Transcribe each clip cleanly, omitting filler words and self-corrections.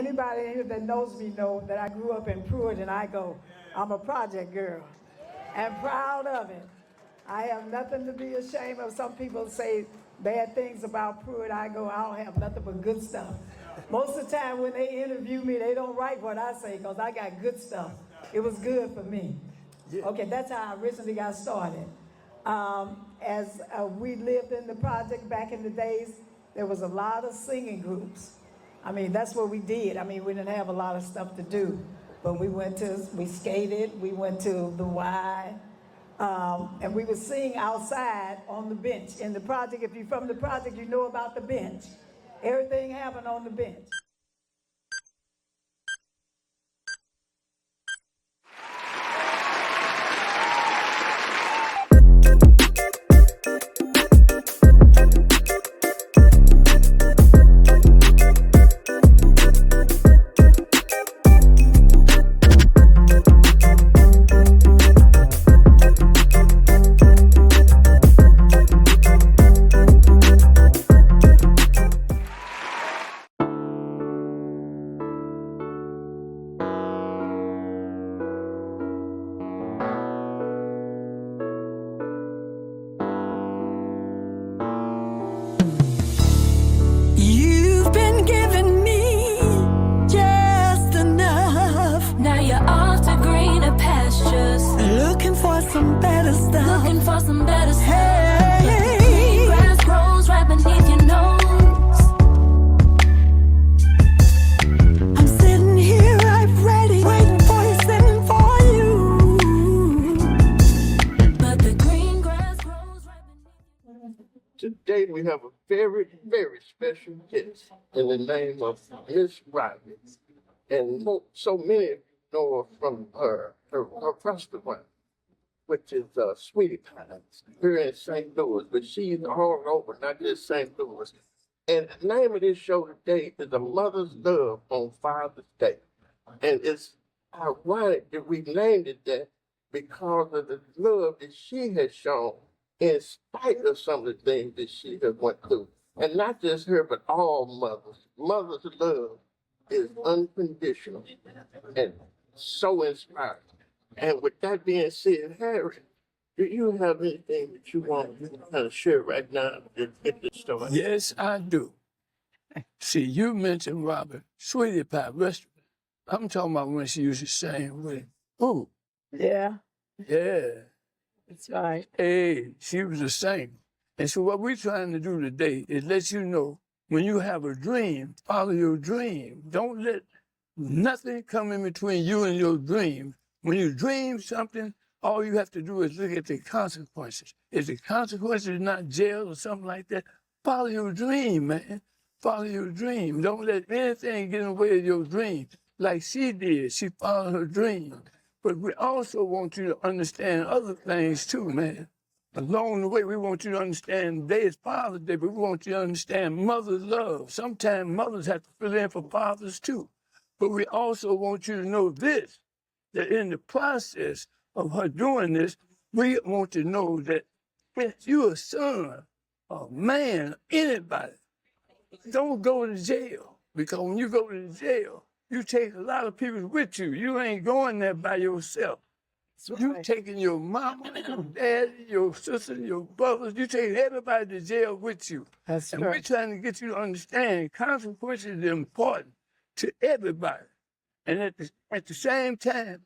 Anybody in here that knows me know that I grew up in Pruitt, and I go, I'm a project girl, and proud of it. I have nothing to be ashamed of. Some people say bad things about Pruitt. I go, I don't have nothing but good stuff. Most of the time when they interview me, they don't write what I say because I got good stuff. It was good for me. Okay, that's how I originally got started. As we lived in the project back in the days, there was a lot of singing groups. I mean, that's what we did. I mean, we didn't have a lot of stuff to do, but we skated, we went to the Y, and we would sing outside on the bench. In the project, if you're from the project, you know about the bench. Everything happened on the bench. You've been giving me just enough. Now you're off to greener pastures, looking for some better stuff. Looking for some better stuff. Hey, green grass grows right beneath your nose. I'm sitting here right ready, waiting for you, sitting for you. But the green grass grows right beneath. Today we have a very, very special guest in the name of Miss Riley. And so many of you know her from her restaurant, which is Sweetie Pie, here in St. Louis. But she's all over, not just St. Louis. And the name of this show today is A Mother's Love on Father's Day. And it's ironic that we named it that because of the love that she has shown in spite of some of the things that she has went through. And not just her, but all mothers. Mother's love is unconditional and so inspiring. And with that being said, Harry, do you have anything that you want to kind of share right now to get this started? Yes, I do. See, you mentioned Robert, Sweetie Pie restaurant. I'm talking about when she used to sing with, oh, Yeah, yeah, that's right. hey, she was a singer. And so what we're trying to do today is let you know, when you have a dream, follow your dream. Don't let nothing come in between you and your dream. When you dream something, all you have to do is look at the consequences. If the consequences is not jail or something like that, follow your dream, man. Follow your dream. Don't let anything get in the way of your dream. Like she did, she followed her dream. But we also want you to understand other things too, man. Along the way, we want you to understand today is Father's Day, but we want you to understand mother's love. Sometimes mothers have to fill in for fathers too. But we also want you to know this, that in the process of her doing this, we want to know that if you're a son, a man, anybody, don't go to jail. Because when you go to jail, you take a lot of people with you. You ain't going there by yourself. You taking your mama, your daddy, your sister, your brothers, you taking everybody to jail with you. That's And right. we're trying to get you to understand consequences are important to everybody. And at the same time,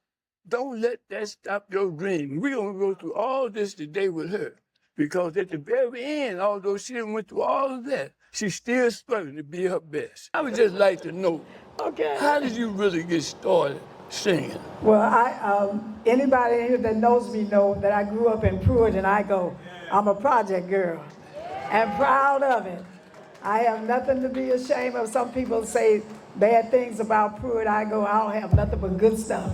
don't let that stop your dream. We're going to go through all this today with her. Because at the very end, although she done went through all of that, she's still struggling to be her best. I would just like to know, Okay. how did you really get started singing? Well, anybody in here that knows me know that I grew up in Pruitt, and I go, I'm a project girl, and proud of it. I have nothing to be ashamed of. Some people say bad things about Pruitt. I go, I don't have nothing but good stuff.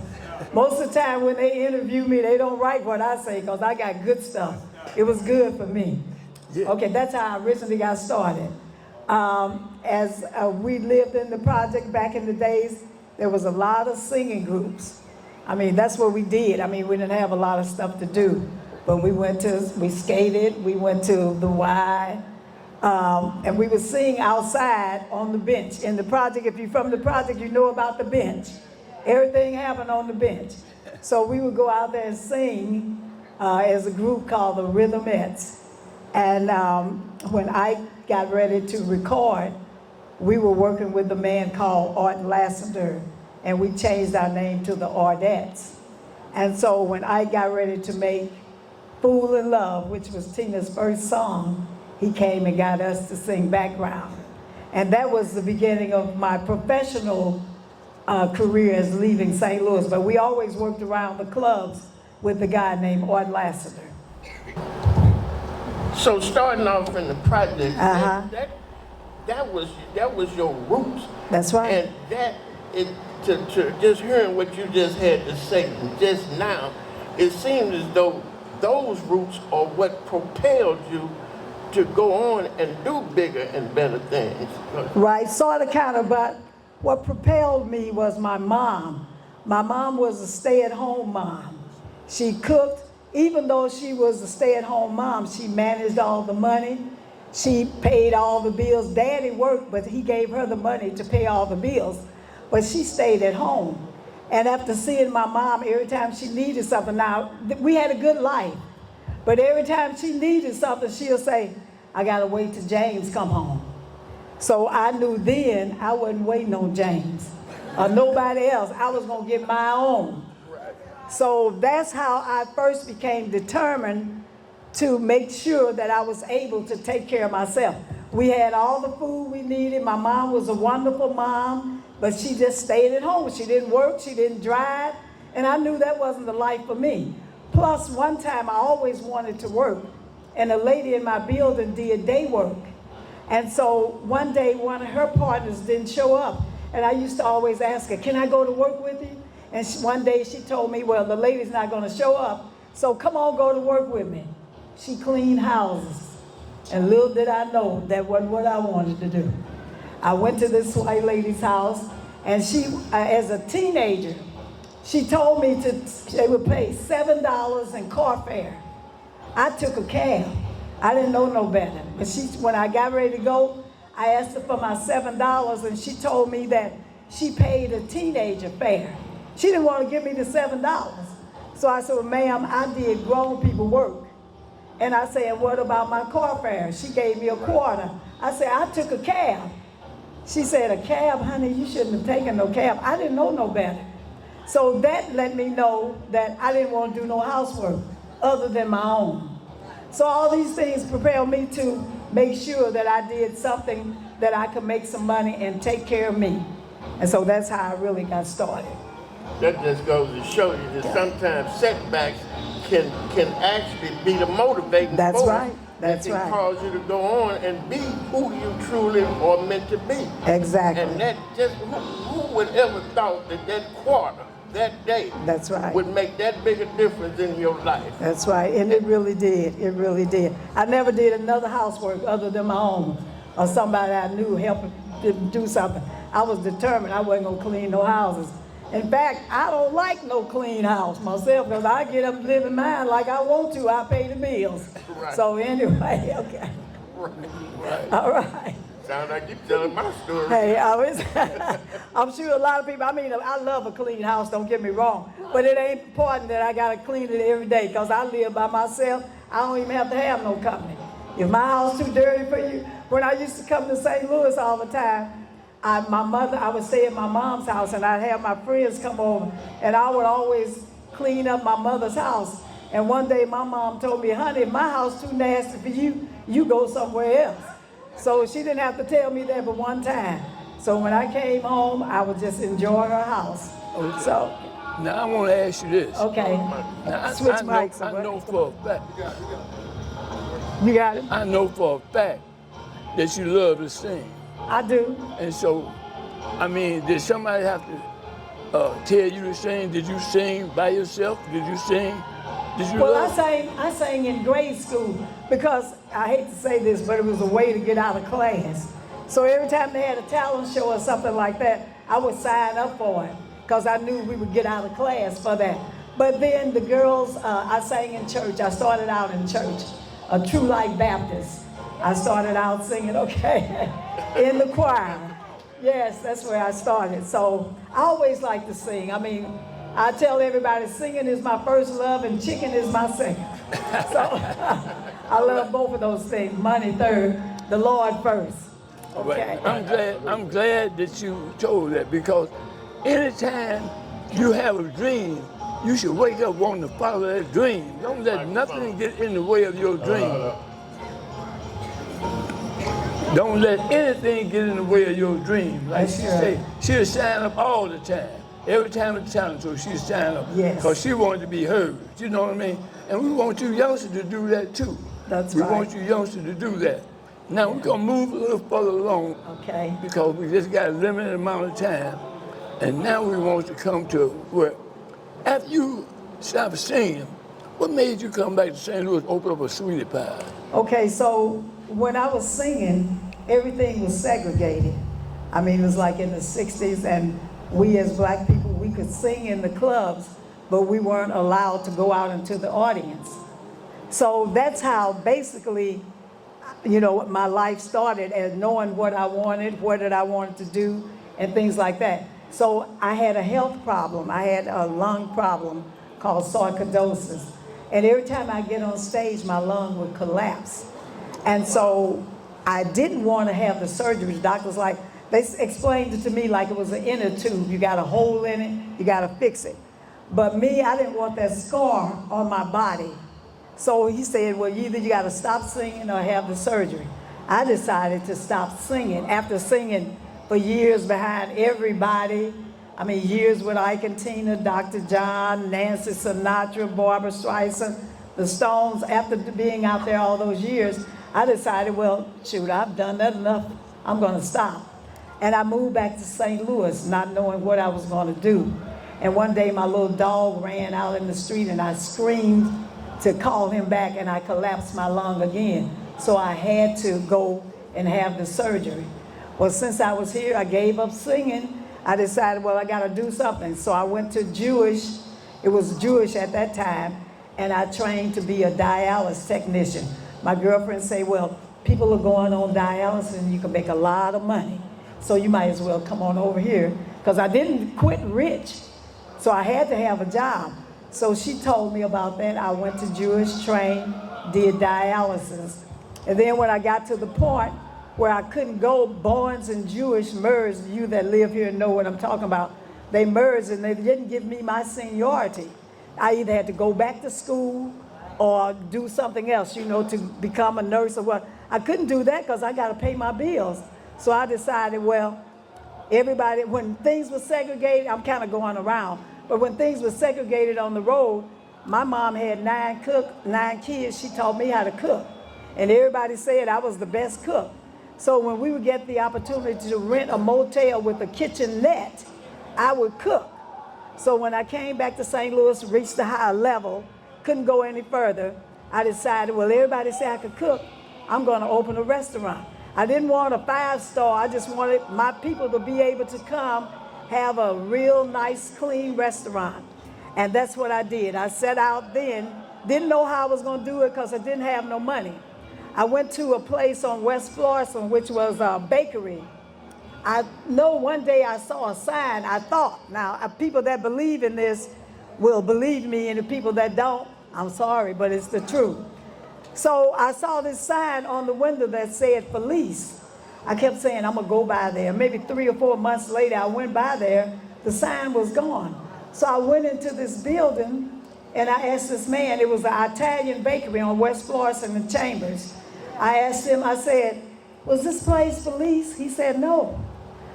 Most of the time when they interview me, they don't write what I say because I got good stuff. It was good for me. Okay, that's how I originally got started. As we lived in the project back in the days, there was a lot of singing groups. I mean, that's what we did. I mean, we didn't have a lot of stuff to do, but we skated, we went to the Y, And we would sing outside on the bench. In the project, if you're from the project, you know about the bench. Everything happened on the bench. So we would go out there and sing as a group called the Rhythmettes. And when I got ready to record, we were working with a man called Art Lassiter, and we changed our name to the Ardettes. And so when I got ready to make Fool in Love, which was Tina's first song, he came and got us to sing background. And that was the beginning of my professional career as leaving St. Louis. But we always worked around the clubs with a guy named Art Lassiter. So starting off in the project, Uh-huh. that was your roots. That's right. And to just hearing what you just had to say just now, it seems as though those roots are what propelled you to go on and do bigger and better things. Right, sort of, kind of, but what propelled me was my mom. My mom was a stay-at-home mom. She cooked. Even though she was a stay-at-home mom, she managed all the money. She paid all the bills. Daddy worked, but he gave her the money to pay all the bills. But she stayed at home. And after seeing my mom, every time she needed something, now, we had a good life. But every time she needed something, she'll say, I gotta wait till James come home. So I knew then I wasn't waiting on James or nobody else. I was gonna get my own. So that's how I first became determined to make sure that I was able to take care of myself. We had all the food we needed. My mom was a wonderful mom, but she just stayed at home. She didn't work, she didn't drive, and I knew that wasn't the life for me. Plus, one time I always wanted to work, and a lady in my building did day work. And so one day, one of her partners didn't show up, and I used to always ask her, can I go to work with you? And one day she told me, well, the lady's not gonna show up, so come on, go to work with me. She cleaned houses, and little did I know that wasn't what I wanted to do. I went to this white lady's house, and she, as a teenager, she told me they would pay $7 in car fare. I took a cab. I didn't know no better. But when I got ready to go, I asked her for my $7, and she told me that she paid a teenager fare. She didn't want to give me the $7. So I said, well, ma'am, I did grown people work. And I said, what about my car fare? She gave me a quarter. I said, I took a cab. She said, a cab, honey, you shouldn't have taken no cab. I didn't know no better. So that let me know that I didn't want to do no housework other than my own. So all these things propelled me to make sure that I did something that I could make some money and take care of me. And so that's how I really got started. That just goes to show you that sometimes setbacks can actually be the motivating That's force right. That's that can right. cause you to go on and be who you truly are meant to be. Exactly. And that just, who would ever thought that quarter, that day, That's right. would make that big a difference in your life? That's right, and it really did. It really did. I never did another housework other than my own, or somebody I knew helping to do something. I was determined I wasn't gonna clean no houses. In fact, I don't like no clean house myself, because I get up and live in mine like I want to. I pay the bills. Right. So anyway, okay. Right. All right. Sound like you're telling my story. Hey, I'm sure a lot of people, I mean, I love a clean house, don't get me wrong, but it ain't important that I gotta clean it every day, because I live by myself. I don't even have to have no company. If my house too dirty for you, when I used to come to St. Louis all the time, I would stay at my mom's house, and I'd have my friends come over, and I would always clean up my mother's house. And one day my mom told me, honey, if my house too nasty for you, you go somewhere else. So she didn't have to tell me that but one time. So when I came home, I would just enjoy her house. Okay. So, Now I want to ask you this. okay. Now, Switch I know, mics. I know for a fact. You got it? I know for a fact that you love to sing. I do. And so, I mean, did somebody have to tell you to sing? Did you sing by yourself? Did you sing? Did you Well, love? I sang in grade school because, I hate to say this, but it was a way to get out of class. So every time they had a talent show or something like that, I would sign up for it because I knew we would get out of class for that. But then the girls, I sang in church. I started out in church, a True Light Baptist. I started out singing, okay, in the choir. Yes, that's where I started. So I always like to sing. I mean, I tell everybody singing is my first love and chicken is my second. So I love both of those things. Money third, the Lord first. Okay. I'm glad that you told that, because anytime you have a dream, you should wake up wanting to follow that dream. Don't let nothing get in the way of your dream. Don't let anything get in the way of your dream. Like she said, she'll sign up all the time. Every time it's talent show, she'll sign up. Yes. Because she wanted to be heard. You know what I mean? And we want you youngsters to do that too. That's we right. want you youngsters to do that. Now we're gonna move a little further along. Okay. Because we just got a limited amount of time. And now we want to come to where, after you stopped singing, what made you come back to St. Louis, open up a sweetie pie? Okay, so when I was singing, everything was segregated. I mean, it was like in the 60s, and we as black people, we could sing in the clubs, but we weren't allowed to go out into the audience. So that's how basically, you know, my life started, as knowing what I wanted, what did I want to do, and things like that. So I had a health problem. I had a lung problem called sarcoidosis. And every time I get on stage, my lung would collapse. And so I didn't want to have the surgery. The doctors they explained it to me like it was an inner tube. You got a hole in it, you got to fix it. But me, I didn't want that scar on my body. So he said, well, either you got to stop singing or have the surgery. I decided to stop singing after singing for years behind everybody. I mean, years with Ike and Tina, Dr. John, Nancy Sinatra, Barbra Streisand, the Stones. After being out there all those years, I decided, well, shoot, I've done that enough. I'm going to stop. And I moved back to St. Louis, not knowing what I was going to do. And one day, my little dog ran out in the street, and I screamed to call him back, and I collapsed my lung again. So I had to go and have the surgery. Well, since I was here, I gave up singing. I decided, well, I got to do something. So I went to Jewish. It was Jewish at that time, and I trained to be a dialysis technician. My girlfriend said, well, people are going on dialysis, and you can make a lot of money. So you might as well come on over here, because I didn't quit rich. So I had to have a job. So she told me about that. I went to Jewish, trained, did dialysis. And then when I got to the point where I couldn't go, Barnes and Jewish merged. You that live here know what I'm talking about. They merged, and they didn't give me my seniority. I either had to go back to school or do something else, you know, to become a nurse or what. I couldn't do that because I got to pay my bills. So I decided, well, everybody, when things were segregated, I'm kind of going around, but when things were segregated on the road, my mom had 9 kids. She taught me how to cook. And everybody said I was the best cook. So when we would get the opportunity to rent a motel with a kitchenette, I would cook. So when I came back to St. Louis, reached the higher level, couldn't go any further, I decided, well, everybody said I could cook. I'm going to open a restaurant. I didn't want a 5-star. I just wanted my people to be able to come have a real nice, clean restaurant. And that's what I did. I set out then, didn't know how I was going to do it because I didn't have no money. I went to a place on West Florissant, which was a bakery. I know one day I saw a sign. I thought, now, people that believe in this will believe me, and the people that don't, I'm sorry, but it's the truth. So I saw this sign on the window that said Felice. I kept saying, I'm going to go by there. Maybe 3 or 4 months later, I went by there. The sign was gone. So I went into this building, and I asked this man. It was an Italian bakery on West Florissant and Chambers. I asked him, I said, was this place Felice? He said, no.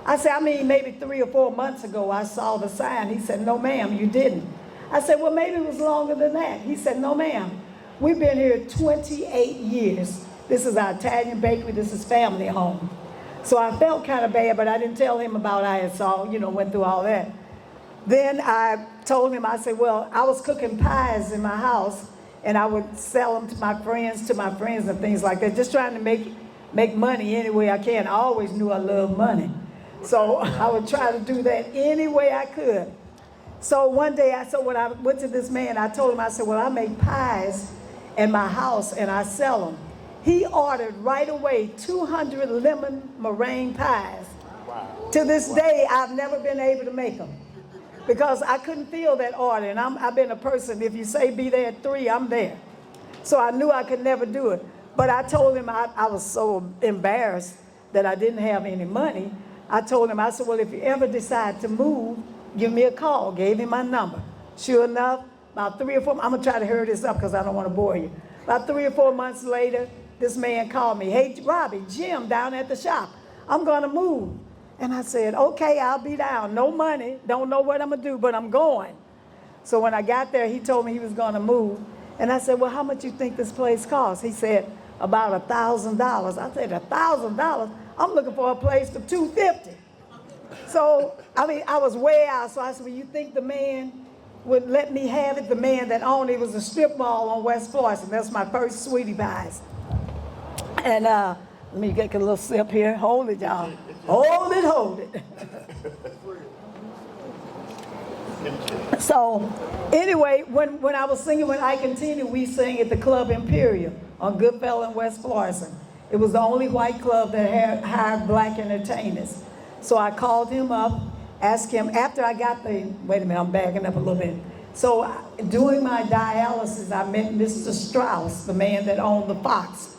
I said, I mean, maybe 3 or 4 months ago, I saw the sign. He said, no, ma'am, you didn't. I said, well, maybe it was longer than that. He said, no, ma'am. We've been here 28 years. This is our Italian bakery. This is family home. So I felt kind of bad, but I didn't tell him about I had saw, went through all that. Then I told him, I said, well, I was cooking pies in my house, and I would sell them to my friends and things like that, just trying to make money any way I can. I always knew I loved money. So I would try to do that any way I could. So one day, when I went to this man, I told him, I said, well, I make pies in my house, and I sell them. He ordered right away 200 lemon meringue pies. To this day, I've never been able to make them because I couldn't fill that order. And I've been a person, if you say be there at 3, I'm there. So I knew I could never do it. But I told him I was so embarrassed that I didn't have any money. I told him, I said, well, if you ever decide to move, give me a call. Gave him my number. Sure enough, about 3 or 4, I'm going to try to hurry this up because I don't want to bore you. About 3 or 4 months later, this man called me. Hey, Robbie, Jim down at the shop. I'm going to move. And I said, okay, I'll be down. No money. Don't know what I'm going to do, but I'm going. So when I got there, he told me he was going to move. And I said, well, how much you think this place costs? He said, about $1,000. I said, $1,000? I'm looking for a place for $250. So, I mean, I was way out. So I said, well, you think the man would let me have it? The man that owned it was a strip mall on West Florissant. That's my first Sweetie Pies. And let me get a little sip here. Hold it, y'all. Hold it, hold it. So, anyway, when I was singing with Ike and Tina, we sang at the Club Imperial on Goodfellow in West Florissant. It was the only white club that had hired black entertainers. So I called him up, asked him, after I got the, wait a minute, I'm backing up a little bit. So doing my dialysis, I met Mr. Strauss, the man that owned the Fox.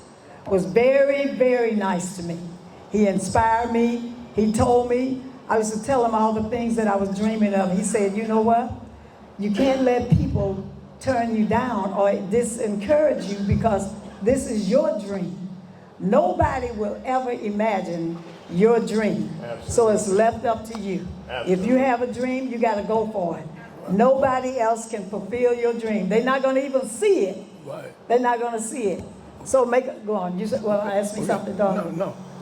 Was very, very nice to me. He inspired me. He told me, I used to tell him all the things that I was dreaming of. He said, you know what? You can't let people turn you down or disencourage you because this is your dream. Nobody will ever imagine your dream. Absolutely. So it's left up to you. Absolutely. If you have a dream, you got to go for it. Nobody else can fulfill your dream. They're not going to even see it. Right. They're not going to see it. So make it, go on. You said, well, ask me something, Don.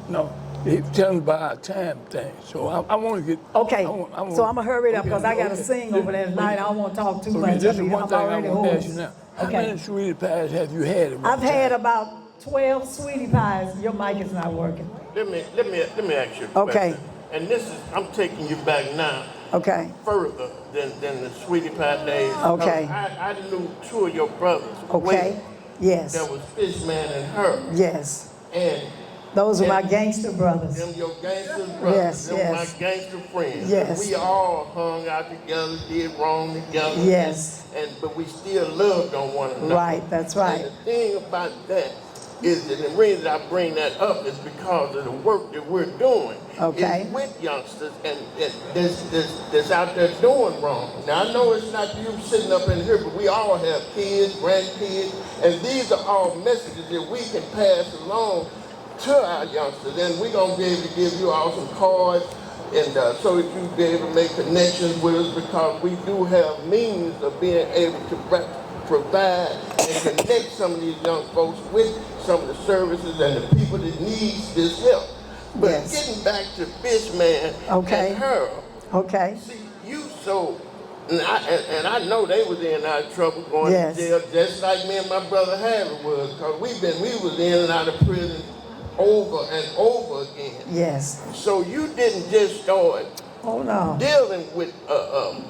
No. He's telling about our time thing. So I want to get. Okay. So I'm going to hurry it up because I got to sing over there tonight. I don't want to talk too much. This is one thing I want to ask you now. How many Sweetie Pies have you had? I've had about 12 Sweetie Pies. Your mic is not working. Let me ask you a question. Okay. And this is, I'm taking you back now. Okay. Further than the Sweetie Pie days. Okay. I knew 2 of your brothers. Okay. Yes. That was Fishman and her. Yes. And those are my gangster brothers. Them your gangster brothers. Yes, them my gangster friends. Yes. We all hung out together, did wrong together. Yes. But we still loved on one another. Right, that's right. And the thing about that is that the reason I bring that up is because of the work that we're doing. Okay. It's with youngsters and that's out there doing wrong. Now I know it's not you sitting up in here, but we all have kids, grandkids, and these are all messages that we can pass along to our youngsters. And we're gonna be able to give you all some cards, and so that you be able to make connections with us, because we do have means of being able to provide and connect some of these young folks with some of the services and the people that need this help. But yes. Getting back to Fishman and her, see, you so, and I know they was in and out of trouble going to jail, just like me and my brother Harry was, because we was in and out of prison over and over again. Yes. So you didn't just start dealing with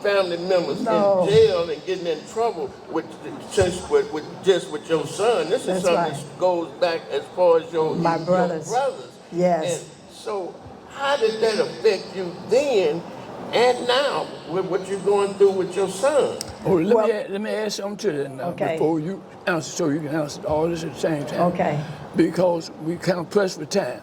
family members in jail and getting in trouble with your son. This is something that goes back as far as your brothers. Yes. And so how did that affect you then and now with what you're going through with your son? Oh, let me add something to that now before you answer, so you can answer all this at the same time. Okay. Because we kind of pressed for time.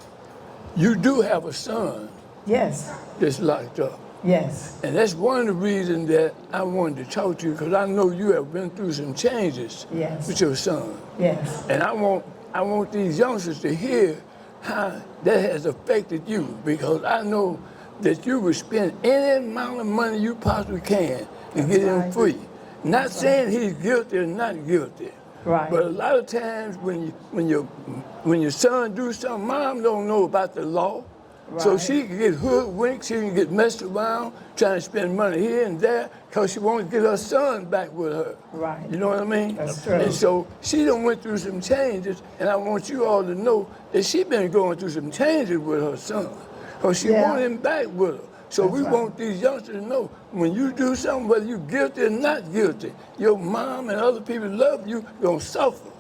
You do have a son. Yes. That's locked up. Yes. And that's one of the reasons that I wanted to talk to you, because I know you have been through some changes with your son. Yes. And I want these youngsters to hear how that has affected you, because I know that you would spend any amount of money you possibly can to get him free. Not saying he's guilty or not guilty. Right. But a lot of times when your son do something, mom don't know about the law. Right. So she can get hoodwinked, she can get messed around, trying to spend money here and there, because she wants to get her son back with her. Right. You know what I mean? That's true. And so she done went through some changes, and I want you all to know that she been going through some changes with her son, because she want him back with her. So we want these youngsters to know, when you do something, whether you're guilty or not guilty, your mom and other people love you, you're gonna suffer.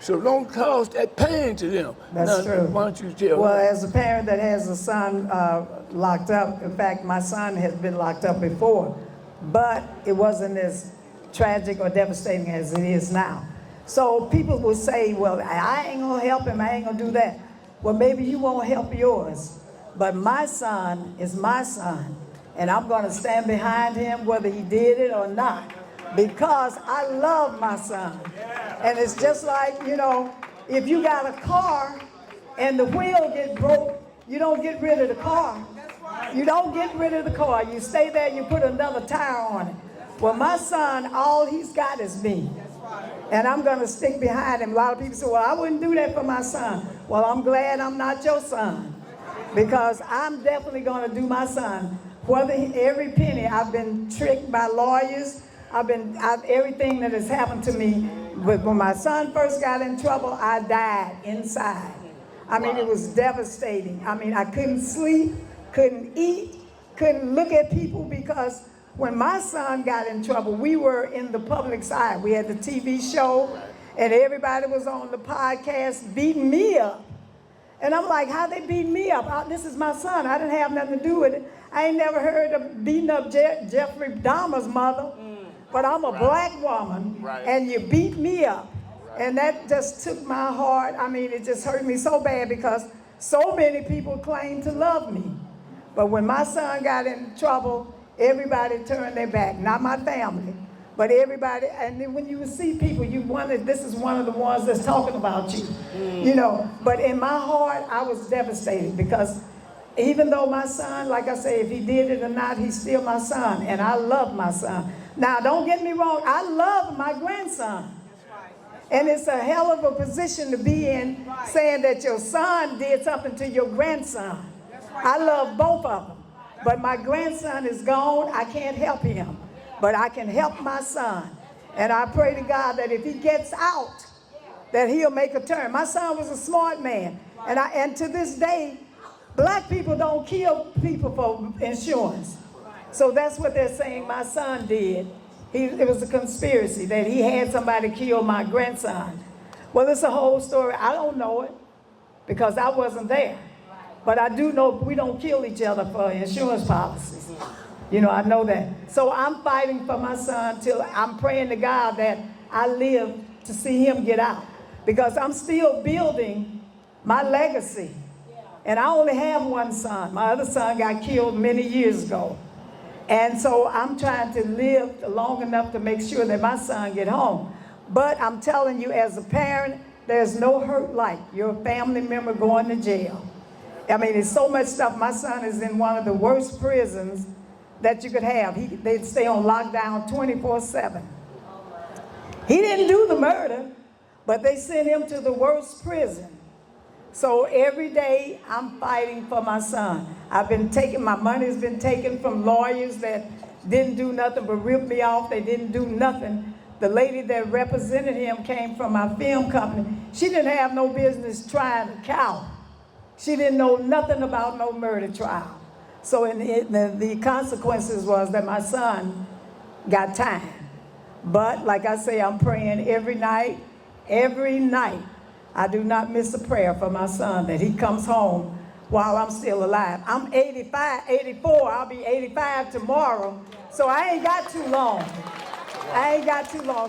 So don't cause that pain to them. That's Now, true. Why don't you tell Well, them? as a parent that has a son locked up, in fact, my son has been locked up before, but it wasn't as tragic or devastating as it is now. So people will say, well, I ain't gonna help him, I ain't gonna do that. Well, maybe you won't help yours, but my son is my son, and I'm gonna stand behind him whether he did it or not, because I love my son. And it's just like, you know, if you got a car and the wheel get broke, you don't get rid of the car. You don't get rid of the car. You stay there, you put another tire on it. Well, my son, all he's got is me. And I'm going to stick behind him. A lot of people say, well, I wouldn't do that for my son. Well, I'm glad I'm not your son, because I'm definitely going to do my son. Every penny, I've been tricked by lawyers. Everything that has happened to me. But when my son first got in trouble, I died inside. I mean, it was devastating. I mean, I couldn't sleep, couldn't eat, couldn't look at people, because when my son got in trouble, we were in the public side. We had the TV show, and everybody was on the podcast beating me up. And I'm like, how they beat me up? This is my son. I didn't have nothing to do with it. I ain't never heard of beating up Jeffrey Dahmer's mother. But I'm a black woman, and you beat me up. And that just took my heart. I mean, it just hurt me so bad, because so many people claim to love me. But when my son got in trouble, everybody turned their back. Not my family, but everybody. And then when you would see people, you wondered, this is one of the ones that's talking about you. You know, but in my heart, I was devastated, because even though my son, like I say, if he did it or not, he's still my son, and I love my son. Now, don't get me wrong, I love my grandson. And it's a hell of a position to be in, saying that your son did something to your grandson. I love both of them. But my grandson is gone, I can't help him. But I can help my son. And I pray to God that if he gets out, that he'll make a turn. My son was a smart man. And to this day, black people don't kill people for insurance. So that's what they're saying my son did. It was a conspiracy that he had somebody kill my grandson. Well, it's a whole story. I don't know it, because I wasn't there. But I do know we don't kill each other for insurance policies. You know, I know that. So I'm fighting for my son till I'm praying to God that I live to see him get out. Because I'm still building my legacy. And I only have one son. My other son got killed many years ago. And so I'm trying to live long enough to make sure that my son get home. But I'm telling you, as a parent, there's no hurt like your family member going to jail. I mean, there's so much stuff. My son is in one of the worst prisons that you could have. They'd stay on lockdown 24/7. He didn't do the murder, but they sent him to the worst prison. So every day I'm fighting for my son. My money's been taken from lawyers that didn't do nothing but rip me off. They didn't do nothing. The lady that represented him came from my film company. She didn't have no business trying a cow. She didn't know nothing about no murder trial. So the consequences was that my son got time. But like I say, I'm praying every night. I do not miss a prayer for my son, that he comes home while I'm still alive. I'm 84, I'll be 85 tomorrow, so I ain't got too long.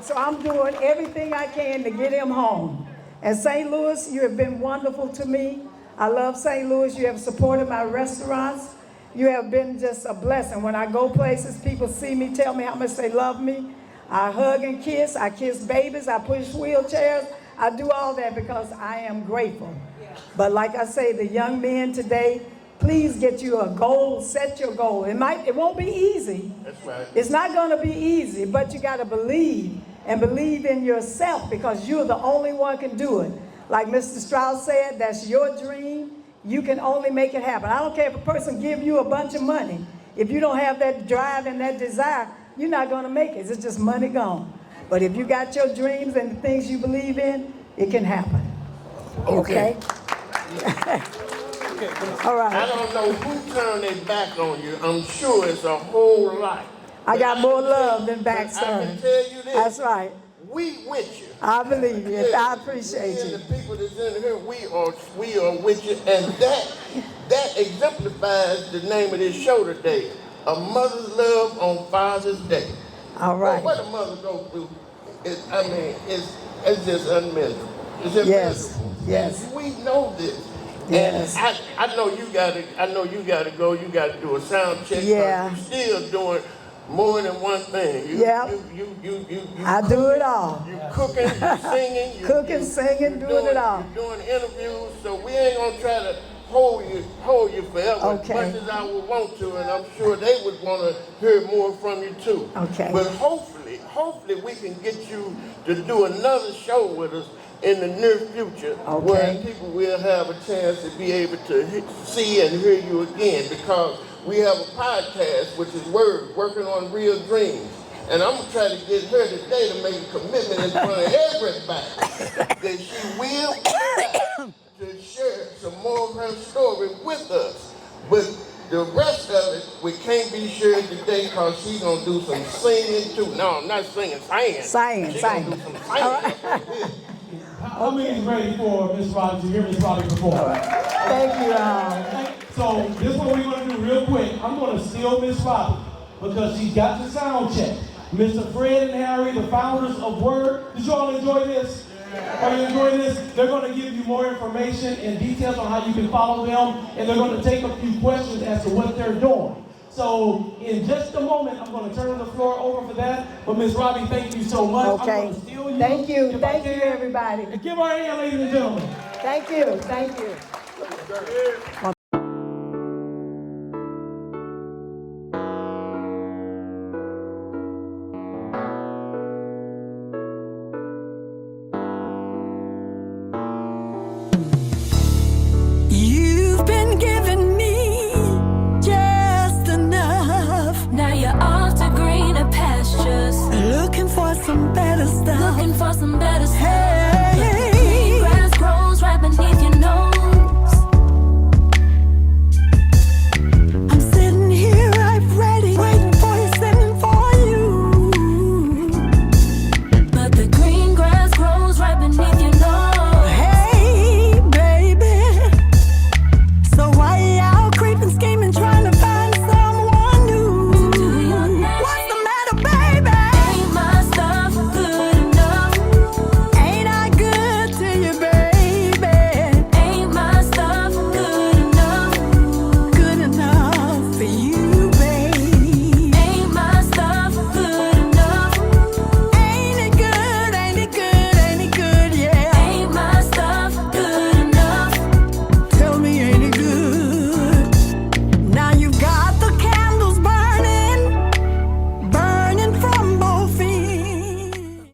So I'm doing everything I can to get him home. And St. Louis, you have been wonderful to me. I love St. Louis. You have supported my restaurants. You have been just a blessing. When I go places, people see me, tell me how much they love me. I hug and kiss. I kiss babies. I push wheelchairs. I do all that because I am grateful. But like I say, the young men today, please get you a goal, set your goal. It won't be easy. That's right. It's not going to be easy, but you got to believe and believe in yourself, because you're the only one can do it. Like Mr. Strauss said, that's your dream. You can only make it happen. I don't care if a person give you a bunch of money. If you don't have that drive and that desire, you're not going to make it. It's just money gone. But if you got your dreams and the things you believe in, it can happen. Okay? All right. I don't know who turned their back on you. I'm sure it's a whole lot. I got more love than I can backstabbing. tell you this. That's right. we with you. I believe you. Yeah, I appreciate me and you. the people that's in here, we are with you, and that exemplifies the name of this show today. A mother's love on Father's Day. All right. What a mother go through, it's just unmeasurable. It's Yes, immeasurable. yes. And we know this. Yes. And I know you gotta go. You gotta do a sound check. 'Cause Yeah. you're still doing more than one thing. Yeah. You I do it all. you cooking, you singing, Cooking, singing, doing it all. You're doing interviews, so we ain't gonna try to hold you forever Okay. as much as I would want to, and I'm sure they would want to hear more from you too. Okay. But hopefully we can get you to do another show with us in the near future, where people will have a chance to be able to see and hear you again, because we have a podcast, which is Word, Working on Real Dreams. And I'm gonna try to get her today to make a commitment in front of everybody that she will to share some more of her story with us. But the rest of it, we can't be shared today because she's gonna do some singing too. No, I'm not singing, singing. Singing, She's singing. gonna do some singing. How many is ready for Miss Robbie to hear Miss Robbie perform? Thank you. So this is what we're going to do real quick. I'm going to steal Miss Robbie because she's got the sound check. Mr. Fred and Harry, the founders of Word. Did you all enjoy this? Are you enjoying this? They're going to give you more information and details on how you can follow them, and they're going to take a few questions as to what they're doing. So in just a moment, I'm going to turn the floor over for that. But Miss Robbie, thank you so much. Okay. I'm going to steal you. Thank you. if I Thank you, can. everybody. And give her a hand, ladies and gentlemen. Thank you. Thank you. You've been giving me just enough. Now you're off to greener pastures. Looking for some better stuff. Looking for some better